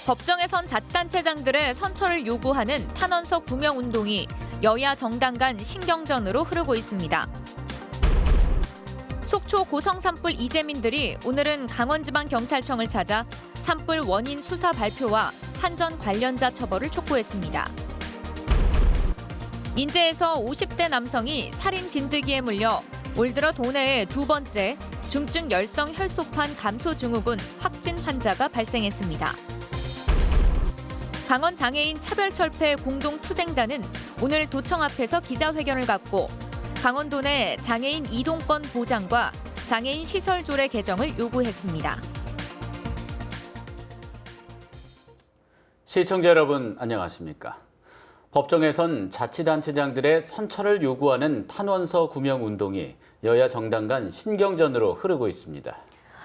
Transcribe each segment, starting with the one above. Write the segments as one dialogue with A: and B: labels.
A: 법정에선 자치단체장들의 선처를 요구하는 탄원서 구명 운동이 여야 정당 간 신경전으로 흐르고 있습니다. 속초 고성 산불 이재민들이 오늘은 강원지방경찰청을 찾아 산불 원인 수사 발표와 한전 관련자 처벌을 촉구했습니다. 인제에서 50대 남성이 살인 진드기에 물려 올 들어 도내에 두 번째 중증 열성 혈소판 감소 증후군 확진 환자가 발생했습니다. 강원 장애인 차별철폐 공동투쟁단은 오늘 도청 앞에서 기자회견을 갖고 강원도 내 장애인 이동권 보장과 장애인 시설 조례 개정을 요구했습니다.
B: 시청자 여러분 안녕하십니까? 법정에선 자치단체장들의 선처를 요구하는 탄원서 구명 운동이 여야 정당 간 신경전으로 흐르고 있습니다.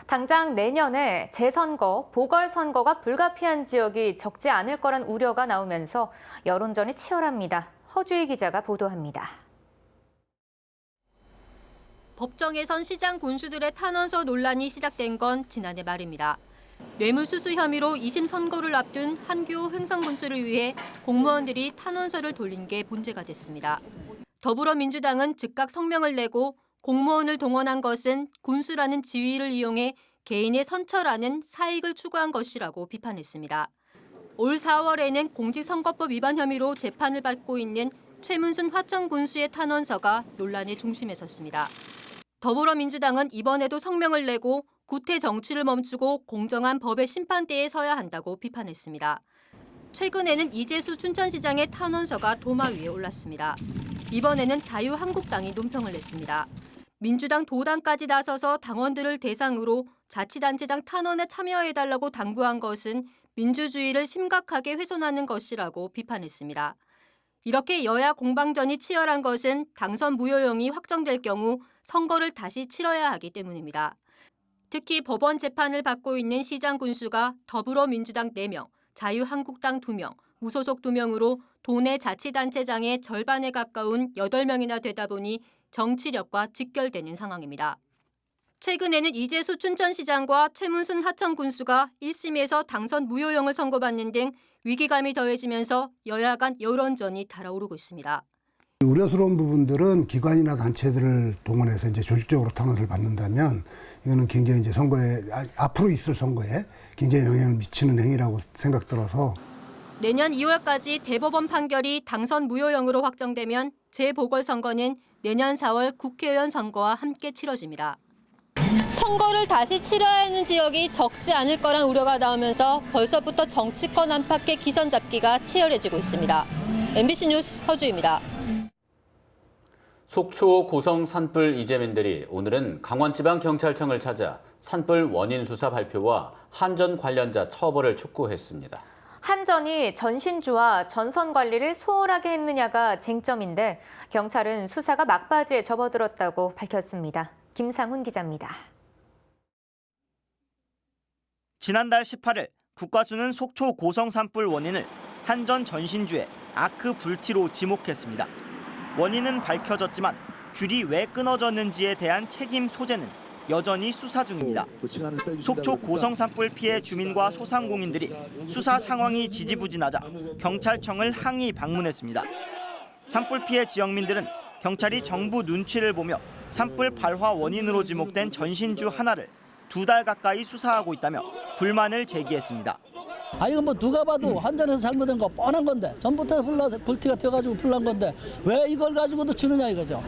C: 당장 내년에 재선거, 보궐선거가 불가피한 지역이 적지 않을 거란 우려가 나오면서 여론전이 치열합니다. 허주희 기자가 보도합니다.
D: 법정에선 시장 군수들의 탄원서 논란이 시작된 건 지난해 말입니다. 뇌물수수 혐의로 2심 선고를 앞둔 한교호 횡성군수를 위해 공무원들이 탄원서를 돌린 게 문제가 됐습니다. 더불어민주당은 즉각 성명을 내고 공무원을 동원한 것은 군수라는 지위를 이용해 개인의 선처라는 사익을 추구한 것이라고 비판했습니다. 올 4월에는 공직선거법 위반 혐의로 재판을 받고 있는 최문순 화천군수의 탄원서가 논란의 중심에 섰습니다. 더불어민주당은 이번에도 성명을 내고 구태 정치를 멈추고 공정한 법의 심판대에 서야 한다고 비판했습니다. 최근에는 이재수 춘천시장의 탄원서가 도마 위에 올랐습니다. 이번에는 자유한국당이 논평을 냈습니다. 민주당 도당까지 나서서 당원들을 대상으로 자치단체장 탄원에 참여해달라고 당부한 것은 민주주의를 심각하게 훼손하는 것이라고 비판했습니다. 이렇게 여야 공방전이 치열한 것은 당선 무효형이 확정될 경우 선거를 다시 치러야 하기 때문입니다. 특히 법원 재판을 받고 있는 시장 군수가 더불어민주당 4명, 자유한국당 2명, 무소속 2명으로 도내 자치단체장의 절반에 가까운 8명이나 되다 보니 정치력과 직결되는 상황입니다. 최근에는 이재수 춘천시장과 최문순 하천군수가 1심에서 당선 무효형을 선고받는 등 위기감이 더해지면서 여야 간 여론전이 달아오르고 있습니다.
E: 우려스러운 부분들은 기관이나 단체들을 동원해서 이제 조직적으로 탄원서를 받는다면 이거는 굉장히 이제 선거에 앞으로 있을 선거에 굉장히 영향을 미치는 행위라고 생각들어서
D: 내년 2월까지 대법원 판결이 당선 무효형으로 확정되면 재보궐선거는 내년 4월 국회의원 선거와 함께 치러집니다. 선거를 다시 치러야 하는 지역이 적지 않을 거란 우려가 나오면서 벌써부터 정치권 안팎의 기선 잡기가 치열해지고 있습니다. MBC 뉴스 허주입니다.
B: 속초 고성 산불 이재민들이 오늘은 강원지방경찰청을 찾아 산불 원인 수사 발표와 한전 관련자 처벌을 촉구했습니다.
C: 한전이 전신주와 전선 관리를 소홀하게 했느냐가 쟁점인데 경찰은 수사가 막바지에 접어들었다고 밝혔습니다. 김상훈 기자입니다.
F: 지난달 18일 국과수는 속초 고성 산불 원인을 한전 전신주의 아크 불티로 지목했습니다. 원인은 밝혀졌지만 줄이 왜 끊어졌는지에 대한 책임 소재는 여전히 수사 중입니다. 속초 고성 산불 피해 주민과 소상공인들이 수사 상황이 지지부진하자 경찰청을 항의 방문했습니다. 산불 피해 지역민들은 경찰이 정부 눈치를 보며 산불 발화 원인으로 지목된 전신주 하나를 2달 가까이 수사하고 있다며 불만을 제기했습니다.
G: 이건 뭐 누가 봐도 한전에서 잘못된 거 뻔한 건데 전부터 불티가 튀어가지고 불난 건데 왜 이걸 가지고도 치느냐 이거죠.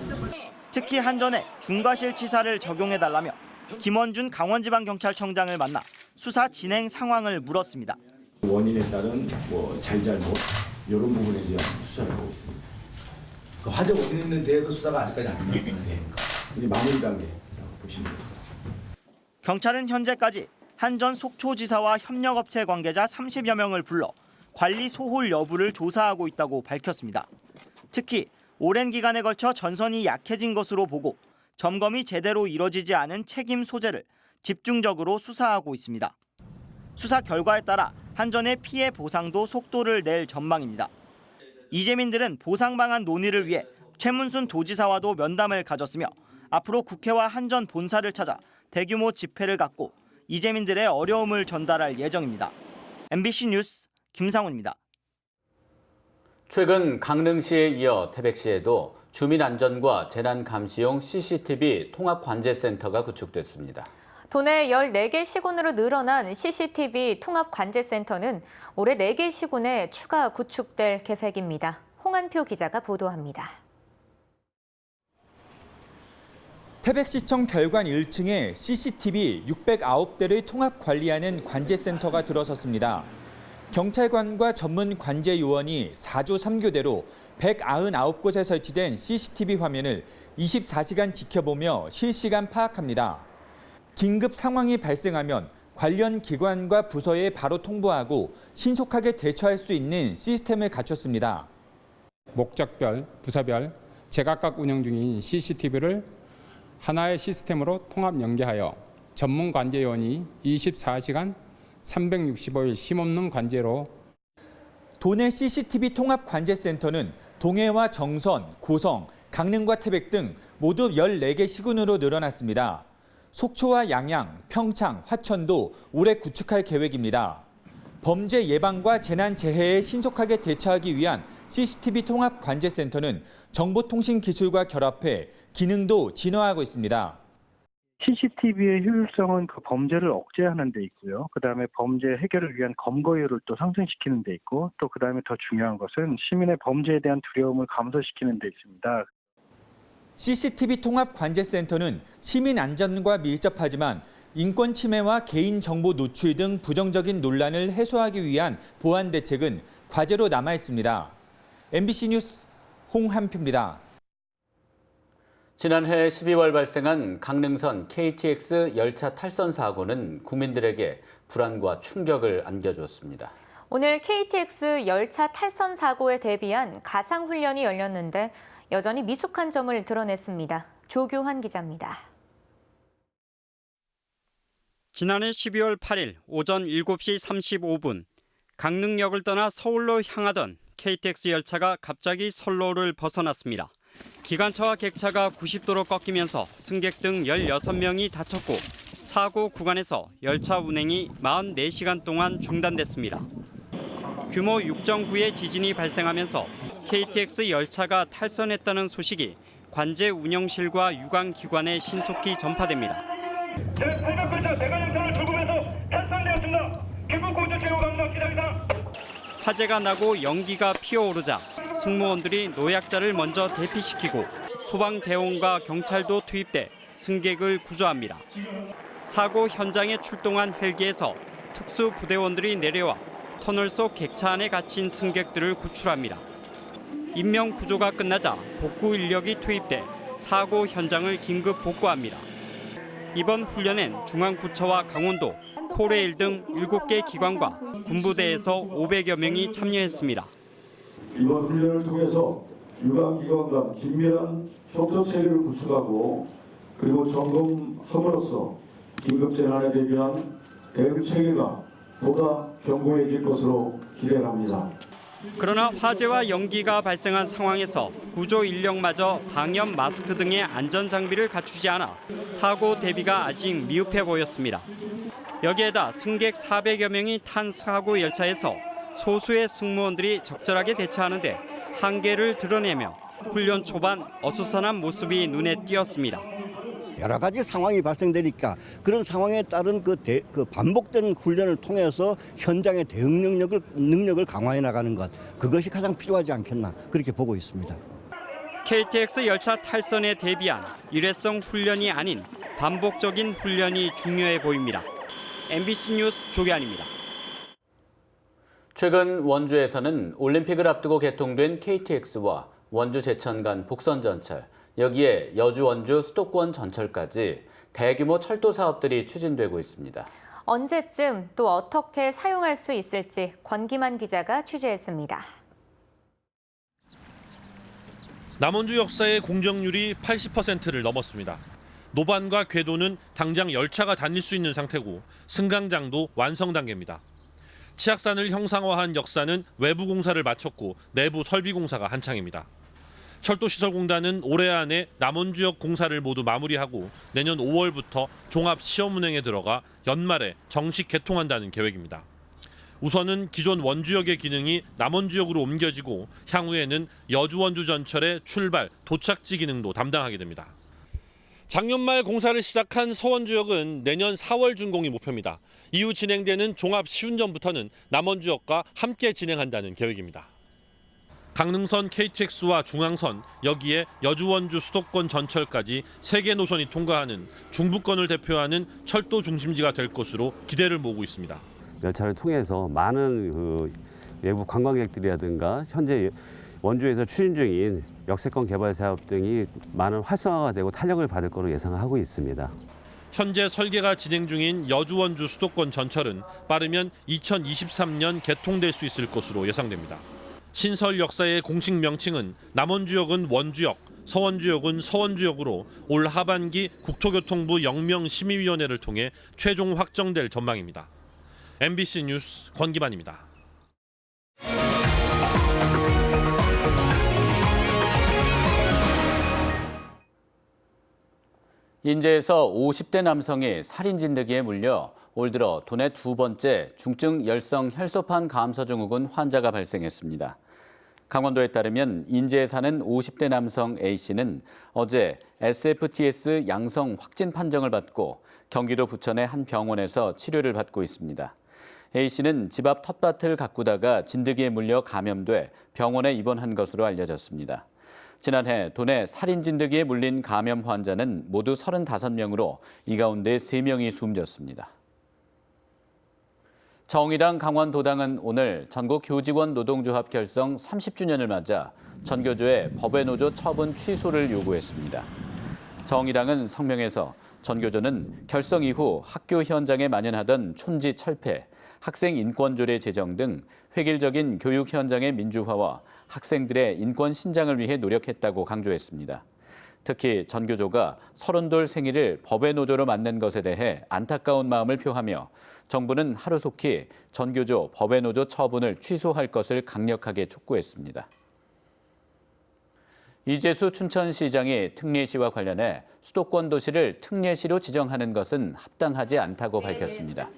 F: 특히 한전에 중과실치사를 적용해달라며 김원준 강원지방경찰청장을 만나 수사 진행 상황을 물었습니다.
H: 원인에 따른 잘잘못 이런 부분에 대한 수사를 하고 있습니다.
I: 그 화재 원인에 대해서 수사가 아직까지 안 됐습니다.
H: 이제 마무리 단계라고 보시면 될 것 같습니다.
F: 경찰은 현재까지 한전 속초지사와 협력업체 관계자 30여 명을 불러 관리 소홀 여부를 조사하고 있다고 밝혔습니다. 특히 오랜 기간에 걸쳐 전선이 약해진 것으로 보고 점검이 제대로 이뤄지지 않은 책임 소재를 집중적으로 수사하고 있습니다. 수사 결과에 따라 한전의 피해 보상도 속도를 낼 전망입니다. 이재민들은 보상 방안 논의를 위해 최문순 도지사와도 면담을 가졌으며 앞으로 국회와 한전 본사를 찾아 대규모 집회를 갖고 이재민들의 어려움을 전달할 예정입니다. MBC 뉴스 김상훈입니다.
B: 최근 강릉시에 이어 태백시에도 주민안전과 재난감시용 CCTV 통합관제센터가 구축됐습니다.
C: 도내 14개 시군으로 늘어난 CCTV 통합관제센터는 올해 4개 시군에 추가 구축될 계획입니다. 홍한표 기자가 보도합니다.
J: 태백시청 별관 1층에 CCTV 609대를 통합 관리하는 관제센터가 들어섰습니다. 경찰관과 전문 관제 요원이 4주 3교대로 199곳에 설치된 CCTV 화면을 24시간 지켜보며 실시간 파악합니다. 긴급 상황이 발생하면 관련 기관과 부서에 바로 통보하고 신속하게 대처할 수 있는 시스템을 갖췄습니다.
K: 목적별, 부서별, 제각각 운영 중인 CCTV를 하나의 시스템으로 통합 연계하여 전문 관제요원이 24시간 365일 쉼없는 관제로
J: 도내 CCTV 통합 관제센터는 동해와 정선, 고성, 강릉과 태백 등 모두 14개 시군으로 늘어났습니다. 속초와 양양, 평창, 화천도 올해 구축할 계획입니다. 범죄 예방과 재난 재해에 신속하게 대처하기 위한 CCTV 통합 관제센터는 정보통신 기술과 결합해 기능도 진화하고 있습니다.
L: CCTV의 효율성은 그 범죄를 억제하는 데 있고요. 그다음에 범죄 해결을 위한 검거율을 또 상승시키는 데 있고, 또 그다음에 더 중요한 것은 시민의 범죄에 대한 두려움을 감소시키는 데 있습니다.
J: CCTV 통합 관제센터는 시민 안전과 밀접하지만 인권 침해와 개인 정보 노출 등 부정적인 논란을 해소하기 위한 보완 대책은 과제로 남아 있습니다. MBC 뉴스 홍한표입니다.
B: 지난해 12월 발생한 강릉선 KTX 열차 탈선 사고는 국민들에게 불안과 충격을 안겨줬습니다.
C: 오늘 KTX 열차 탈선 사고에 대비한 가상훈련이 열렸는데 여전히 미숙한 점을 드러냈습니다. 조규환 기자입니다.
M: 지난해 12월 8일 오전 7시 35분 강릉역을 떠나 서울로 향하던 KTX 열차가 갑자기 선로를 벗어났습니다. 기관차와 객차가 90도로 꺾이면서 승객 등 16명이 다쳤고 사고 구간에서 열차 운행이 44시간 동안 중단됐습니다. 규모 6.9의 지진이 발생하면서 KTX 열차가 탈선했다는 소식이 관제 운영실과 유관기관에 신속히 전파됩니다. 제800글자 대관열차를 출국해서 탈선되었습니다. 기분 공조 제공합니다. 기자입니다. 화재가 나고 연기가 피어오르자 승무원들이 노약자를 먼저 대피시키고 소방대원과 경찰도 투입돼 승객을 구조합니다. 사고 현장에 출동한 헬기에서 특수부대원들이 내려와 터널 속 객차 안에 갇힌 승객들을 구출합니다. 인명 구조가 끝나자 복구 인력이 투입돼 사고 현장을 긴급 복구합니다. 이번 훈련엔 중앙부처와 강원도, 코레일 등 7개 기관과 군부대에서 500여 명이 참여했습니다.
H: 이번 훈련을 통해서 유관기관 간 긴밀한 협조 체계를 구축하고 그리고 점검함으로써 긴급 재난에 대비한 대응 체계가 보다 견고해질 것으로 기대합니다.
M: 그러나 화재와 연기가 발생한 상황에서 구조 인력마저 방염 마스크 등의 안전 장비를 갖추지 않아 사고 대비가 아직 미흡해 보였습니다. 여기에다 승객 400여 명이 탄 사고 열차에서 소수의 승무원들이 적절하게 대처하는데 한계를 드러내며 훈련 초반 어수선한 모습이 눈에 띄었습니다.
N: 여러 가지 상황이 발생되니까 그런 상황에 따른 그 반복된 훈련을 통해서 현장의 대응 능력을 강화해 나가는 것, 그것이 가장 필요하지 않겠나 그렇게 보고 있습니다.
M: KTX 열차 탈선에 대비한 일회성 훈련이 아닌 반복적인 훈련이 중요해 보입니다. MBC 뉴스 조기환입니다.
B: 최근 원주에서는 올림픽을 앞두고 개통된 KTX와 원주 제천 간 복선 전철, 여기에 여주 원주 수도권 전철까지 대규모 철도 사업들이 추진되고 있습니다.
C: 언제쯤 또 어떻게 사용할 수 있을지 권기만 기자가 취재했습니다.
O: 남원주 역사의 공정률이 80%를 넘었습니다. 노반과 궤도는 당장 열차가 다닐 수 있는 상태고 승강장도 완성 단계입니다. 치악산을 형상화한 역사는 외부 공사를 마쳤고 내부 설비 공사가 한창입니다. 철도시설공단은 올해 안에 남원주역 공사를 모두 마무리하고 내년 5월부터 종합 시험 운행에 들어가 연말에 정식 개통한다는 계획입니다. 우선은 기존 원주역의 기능이 남원주역으로 옮겨지고 향후에는 여주 원주 전철의 출발, 도착지 기능도 담당하게 됩니다. 작년 말 공사를 시작한 서원주역은 내년 4월 준공이 목표입니다. 이후 진행되는 종합 시운전부터는 남원주역과 함께 진행한다는 계획입니다. 강릉선 KTX와 중앙선, 여기에 여주 원주 수도권 전철까지 3개 노선이 통과하는 중부권을 대표하는 철도 중심지가 될 것으로 기대를 모으고 있습니다.
P: 열차를 통해서 많은 외부 관광객들이라든가 현재 원주에서 추진 중인 역세권 개발 사업 등이 많은 활성화가 되고 탄력을 받을 것으로 예상하고 있습니다.
O: 현재 설계가 진행 중인 여주 원주 수도권 전철은 빠르면 2023년 개통될 수 있을 것으로 예상됩니다. 신설 역사의 공식 명칭은 남원주역은 원주역, 서원주역은 서원주역으로 올 하반기 국토교통부 영명심의위원회를 통해 최종 확정될 전망입니다. MBC 뉴스 권기반입니다.
B: 인제에서 50대 남성이 살인 진드기에 물려 올 들어 도내 2번째 중증 열성 혈소판 감소 증후군 환자가 발생했습니다. 강원도에 따르면 인제에 사는 50대 남성 A씨는 어제 SFTS 양성 확진 판정을 받고 경기도 부천의 한 병원에서 치료를 받고 있습니다. A씨는 집 앞 텃밭을 가꾸다가 진드기에 물려 감염돼 병원에 입원한 것으로 알려졌습니다. 지난해 도내 살인 진드기에 물린 감염 환자는 모두 35명으로 이 가운데 3명이 숨졌습니다. 정의당 강원도당은 오늘 전국 교직원 노동조합 결성 30주년을 맞아 전교조의 법외 노조 처분 취소를 요구했습니다. 정의당은 성명에서 전교조는 결성 이후 학교 현장에 만연하던 촌지 철폐, 학생 인권 조례 제정 등 획일적인 교육 현장의 민주화와 학생들의 인권 신장을 위해 노력했다고 강조했습니다. 특히 전교조가 서른돌 생일을 법외 노조로 만든 것에 대해 안타까운 마음을 표하며 정부는 하루속히 전교조 법외 노조 처분을 취소할 것을 강력하게 촉구했습니다. 이재수 춘천시장이 특례시와 관련해 수도권 도시를 특례시로 지정하는 것은 합당하지 않다고 밝혔습니다.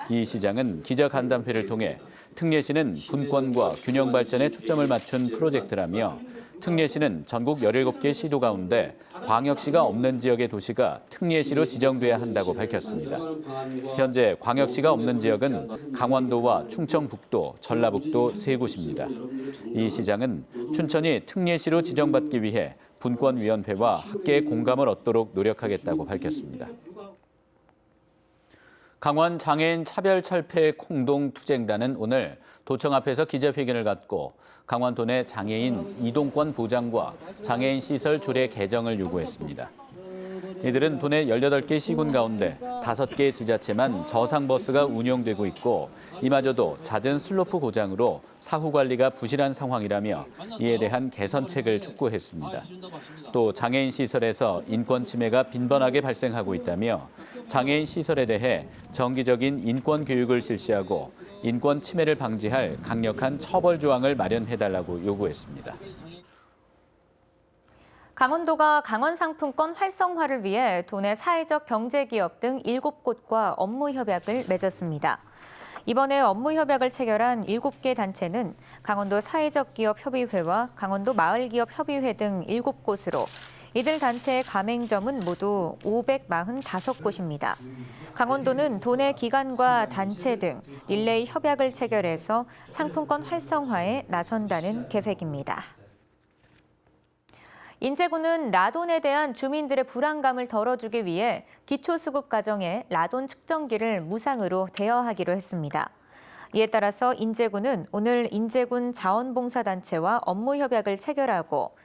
B: 이 시장은 기자간담회를 통해 특례시는 분권과 균형 발전에 초점을 맞춘 프로젝트라며 특례시는 전국 17개 시도 가운데 광역시가 없는 지역의 도시가 특례시로 지정돼야 한다고 밝혔습니다. 현재 광역시가 없는 지역은 강원도와 충청북도, 전라북도 3곳입니다. 이 시장은 춘천이 특례시로 지정받기 위해 분권위원회와 학계의 공감을 얻도록 노력하겠다고 밝혔습니다. 강원 장애인 차별철폐 공동투쟁단은 오늘 도청 앞에서 기자회견을 갖고 강원 도내 장애인 이동권 보장과 장애인 시설 조례 개정을 요구했습니다. 이들은 도내 18개 시군 가운데 5개 지자체만 저상버스가 운영되고 있고 이마저도 잦은 슬로프 고장으로 사후 관리가 부실한 상황이라며 이에 대한 개선책을 촉구했습니다. 또 장애인 시설에서 인권 침해가 빈번하게 발생하고 있다며 장애인 시설에 대해 정기적인 인권 교육을 실시하고 인권 침해를 방지할 강력한 처벌 조항을 마련해달라고 요구했습니다.
C: 강원도가 강원 상품권 활성화를 위해 도내 사회적 경제기업 등 7곳과 업무 협약을 맺었습니다. 이번에 업무 협약을 체결한 7개 단체는 강원도 사회적기업협의회와 강원도 마을기업협의회 등 7곳으로 이들 단체의 가맹점은 모두 545곳입니다. 강원도는 도내 기관과 단체 등 릴레이 협약을 체결해서 상품권 활성화에 나선다는 계획입니다. 인제군은 라돈에 대한 주민들의 불안감을 덜어주기 위해 기초수급 과정에 라돈 측정기를 무상으로 대여하기로 했습니다. 이에 따라서 인제군은 오늘 인제군 자원봉사단체와 업무 협약을 체결하고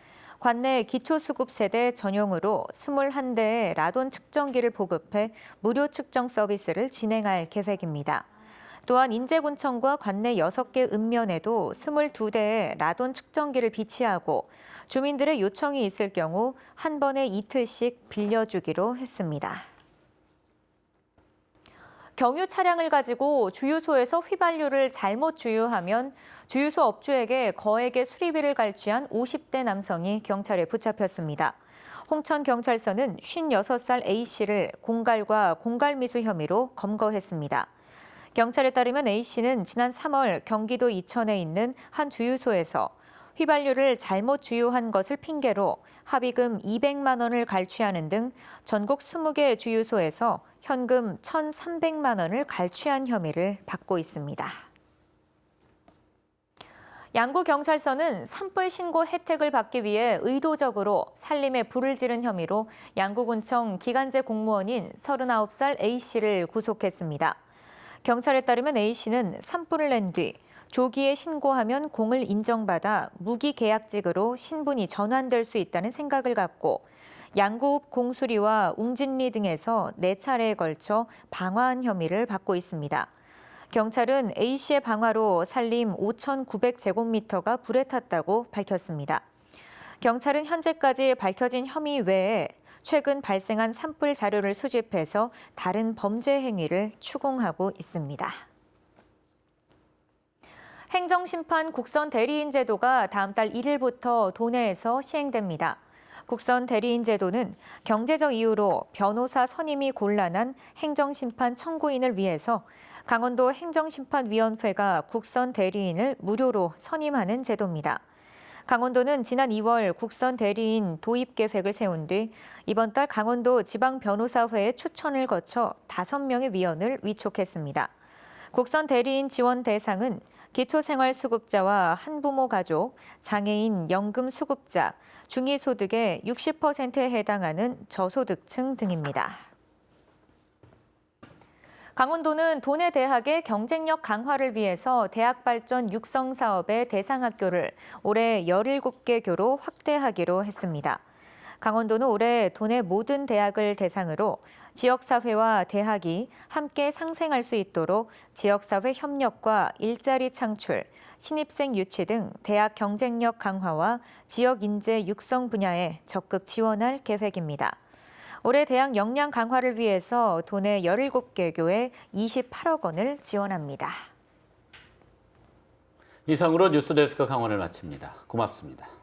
C: 관내 기초수급 세대 전용으로 21대의 라돈 측정기를 보급해 무료 측정 서비스를 진행할 계획입니다. 또한 인제군청과 관내 6개 읍면에도 22대의 라돈 측정기를 비치하고 주민들의 요청이 있을 경우 한 번에 이틀씩 빌려주기로 했습니다. 경유 차량을 가지고 주유소에서 휘발유를 잘못 주유하면 주유소 업주에게 거액의 수리비를 갈취한 50대 남성이 경찰에 붙잡혔습니다. 홍천경찰서는 56살 A씨를 공갈과 공갈미수 혐의로 검거했습니다. 경찰에 따르면 A씨는 지난 3월 경기도 이천에 있는 한 주유소에서 휘발유를 잘못 주유한 것을 핑계로 합의금 200만 원을 갈취하는 등 전국 20개 주유소에서 현금 1,300만 원을 갈취한 혐의를 받고 있습니다. 양구경찰서는 산불 신고 혜택을 받기 위해 의도적으로 산림에 불을 지른 혐의로 양구군청 기간제 공무원인 39살 A씨를 구속했습니다. 경찰에 따르면 A씨는 산불을 낸 뒤 조기에 신고하면 공을 인정받아 무기계약직으로 신분이 전환될 수 있다는 생각을 갖고 양구읍 공수리와 웅진리 등에서 4차례에 걸쳐 방화한 혐의를 받고 있습니다. 경찰은 A씨의 방화로 산림 5,900제곱미터가 불에 탔다고 밝혔습니다. 경찰은 현재까지 밝혀진 혐의 외에 최근 발생한 산불 자료를 수집해서 다른 범죄 행위를 추궁하고 있습니다. 행정심판 국선 대리인 제도가 다음 달 1일부터 도내에서 시행됩니다. 국선 대리인 제도는 경제적 이유로 변호사 선임이 곤란한 행정심판 청구인을 위해서 강원도 행정심판위원회가 국선 대리인을 무료로 선임하는 제도입니다. 강원도는 지난 2월 국선 대리인 도입 계획을 세운 뒤 이번 달 강원도 지방변호사회의 추천을 거쳐 5명의 위원을 위촉했습니다. 국선 대리인 지원 대상은 기초생활수급자와 한부모 가족, 장애인 연금수급자, 중위소득의 60%에 해당하는 저소득층 등입니다. 강원도는 도내 대학의 경쟁력 강화를 위해서 대학 발전 육성 사업의 대상 학교를 올해 17개 교로 확대하기로 했습니다. 강원도는 올해 도내 모든 대학을 대상으로 지역사회와 대학이 함께 상생할 수 있도록 지역사회 협력과 일자리 창출, 신입생 유치 등 대학 경쟁력 강화와 지역 인재 육성 분야에 적극 지원할 계획입니다. 올해 대학 역량 강화를 위해서 도내 17개 교에 28억 원을 지원합니다.
B: 이상으로 뉴스데스크 강원을 마칩니다. 고맙습니다.